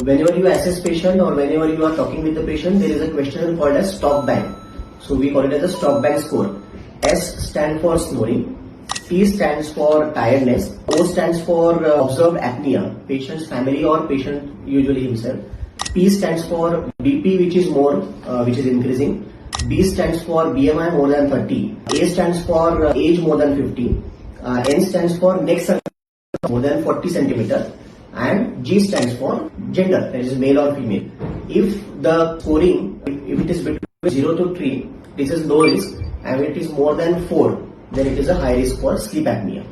whenever you assess patient or whenever you are talking with the patient, there is a question called as stop bang. So we call it as a stop bang score. S stands for snoring, T stands for tiredness, O stands for observed apnea, patient's family or patient usually himself. P stands for BP, which is more, which is increasing. B stands for BMI more than 30. A stands for age more than 50. N stands for neck circumference more than 40 centimeter. And G stands for gender, that is male or female. If the scoring, if it is between 0 to 3, this is low risk, and if it is more than 4, then it is a high risk for sleep apnea.